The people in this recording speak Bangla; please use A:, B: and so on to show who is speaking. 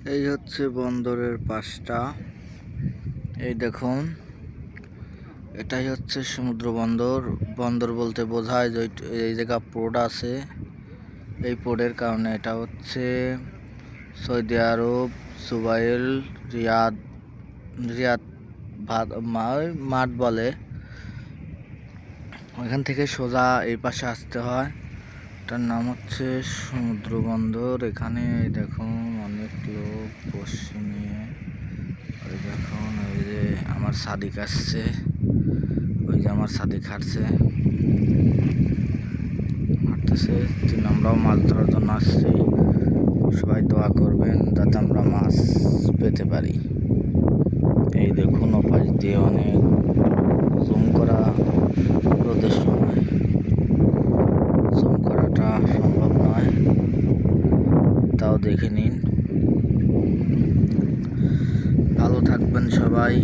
A: এই হচ্ছে বন্দরের পাশটা। এই দেখুন, এটাই হচ্ছে সমুদ্র বন্দর। বন্দর বলতে বোঝায় যে এই জায়গা পোর্ট আছে। এই পোর্টের কারণে এটা হচ্ছে সৌদি আরব, সুবাইল, রিয়াদ রিয়াদ মাঠ বলে। ওইখান থেকে সোজা এই পাশে আসতে হয়। এটার নাম হচ্ছে সমুদ্র বন্দর। এখানে দেখুন অনেক লোক বসে নিয়ে, ওই দেখুন ওই যে আমার সাদিক আসছে, ওই যে আমার সাদিক হাঁটতেছে। আমরাও মাছ ধরার জন্য আসছি। সবাই দোয়া করবেন যাতে আমরা মাছ পেতে পারি। এই দেখুন ওপাশ দিয়ে অনেক জুম করা, রোদের সময় জুম করাটা সম্ভব নয়, তাও দেখে নিন। ভালো থাকবেন সবাই।